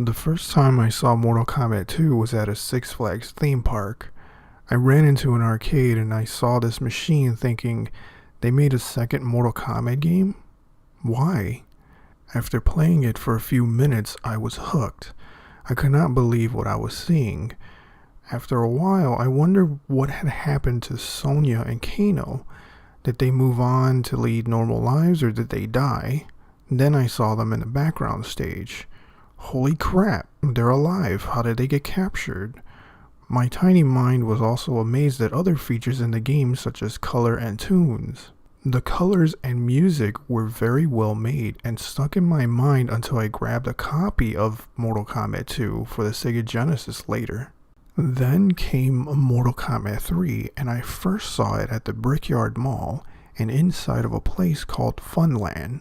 The first time I saw Mortal Kombat 2 was at a Six Flags theme park. I ran into an arcade and I saw this machine thinking, they made a second Mortal Kombat game? Why? After playing it for a few minutes, I was hooked. I could not believe what I was seeing. After a while, I wondered what had happened to Sonya and Kano. Did they move on to lead normal lives or did they die? Then I saw them in the background stage. Holy crap, they're alive. How did they get captured? My tiny mind was also amazed at other features in the game such as color and tunes. The colors and music were very well made and stuck in my mind until I grabbed a copy of Mortal Kombat 2 for the Sega Genesis later. Then came Mortal Kombat 3 and I first saw it at the Brickyard Mall and inside of a place called Funland.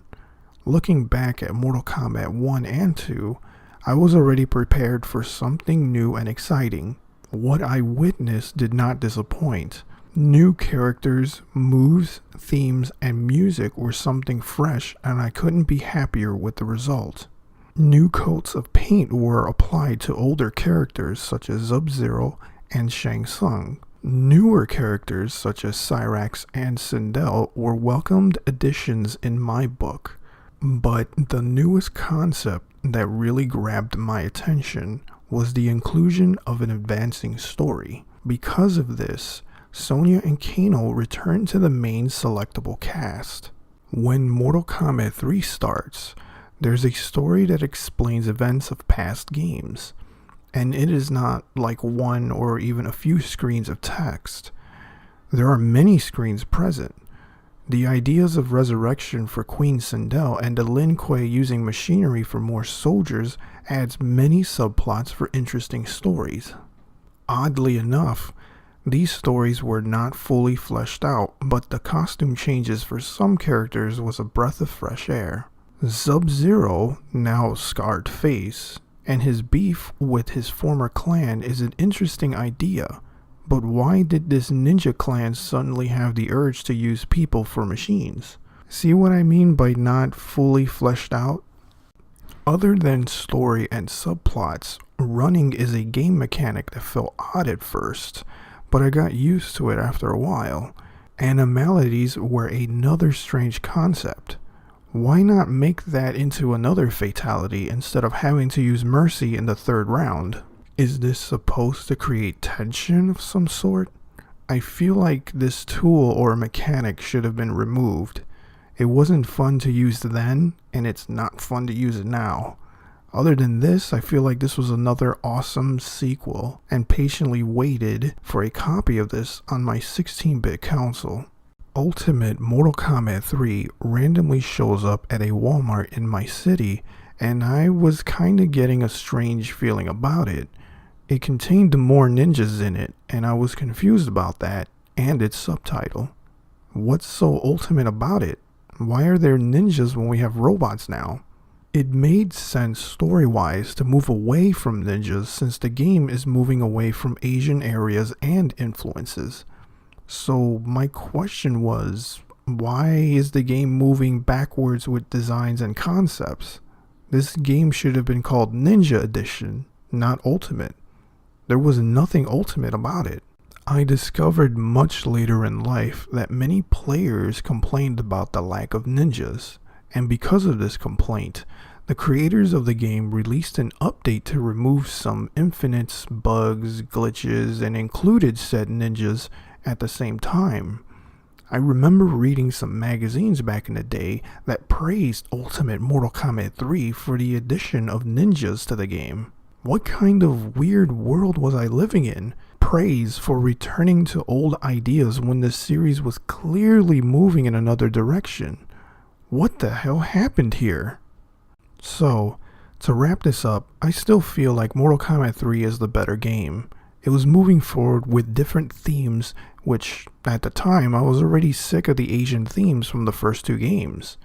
Looking back at Mortal Kombat 1 and 2, I was already prepared for something new and exciting. What I witnessed did not disappoint. New characters, moves, themes, and music were something fresh and I couldn't be happier with the result. New coats of paint were applied to older characters such as Sub-Zero and Shang Tsung. Newer characters such as Cyrax and Sindel were welcomed additions in my book. But the newest concept that really grabbed my attention was the inclusion of an advancing story. Because of this, Sonya and Kano returned to the main selectable cast. When Mortal Kombat 3 starts, there's a story that explains events of past games, and it is not like one or even a few screens of text. There are many screens present. The ideas of resurrection for Queen Sindel and the Lin Kuei using machinery for more soldiers adds many subplots for interesting stories. Oddly enough, these stories were not fully fleshed out, but the costume changes for some characters was a breath of fresh air. Sub-Zero, now scarred face, and his beef with his former clan is an interesting idea. But why did this ninja clan suddenly have the urge to use people for machines? See what I mean by not fully fleshed out? Other than story and subplots, running is a game mechanic that felt odd at first, but I got used to it after a while. Animalities were another strange concept. Why not make that into another fatality instead of having to use mercy in the third round? Is this supposed to create tension of some sort? I feel like this tool or mechanic should have been removed. It wasn't fun to use then, and it's not fun to use it now. Other than this, I feel like this was another awesome sequel, and patiently waited for a copy of this on my 16-bit console. Ultimate Mortal Kombat 3 randomly shows up at a Walmart in my city, and I was kinda getting a strange feeling about it. It contained more ninjas in it, and I was confused about that, and its subtitle. What's so ultimate about it? Why are there ninjas when we have robots now? It made sense story-wise to move away from ninjas since the game is moving away from Asian areas and influences. So my question was, why is the game moving backwards with designs and concepts? This game should have been called Ninja Edition, not Ultimate. There was nothing ultimate about it. I discovered much later in life that many players complained about the lack of ninjas, and because of this complaint, the creators of the game released an update to remove some infinite bugs, glitches, and included said ninjas at the same time. I remember reading some magazines back in the day that praised Ultimate Mortal Kombat 3 for the addition of ninjas to the game. What kind of weird world was I living in? Praise for returning to old ideas when the series was clearly moving in another direction. What the hell happened here? So, to wrap this up, I still feel like Mortal Kombat 3 is the better game. It was moving forward with different themes, which, at the time, I was already sick of the Asian themes from the first two games.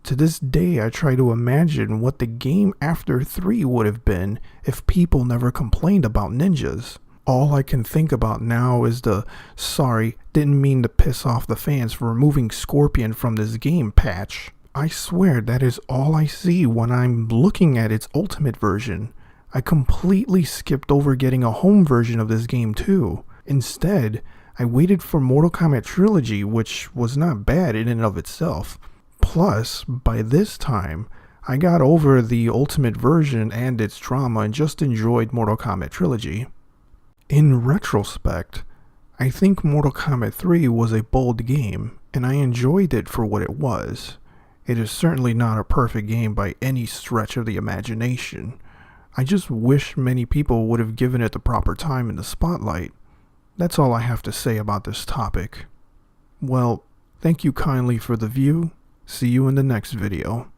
To this day, I try to imagine what the game after 3 would have been if people never complained about ninjas. All I can think about now is the "sorry, didn't mean to piss off the fans for removing Scorpion from this game" patch. I swear that is all I see when I'm looking at its ultimate version. I completely skipped over getting a home version of this game too. Instead, I waited for Mortal Kombat Trilogy, which was not bad in and of itself. Plus, by this time, I got over the Ultimate version and its drama and just enjoyed Mortal Kombat Trilogy. In retrospect, I think Mortal Kombat 3 was a bold game, and I enjoyed it for what it was. It is certainly not a perfect game by any stretch of the imagination. I just wish many people would have given it the proper time in the spotlight. That's all I have to say about this topic. Well, thank you kindly for the view. See you in the next video.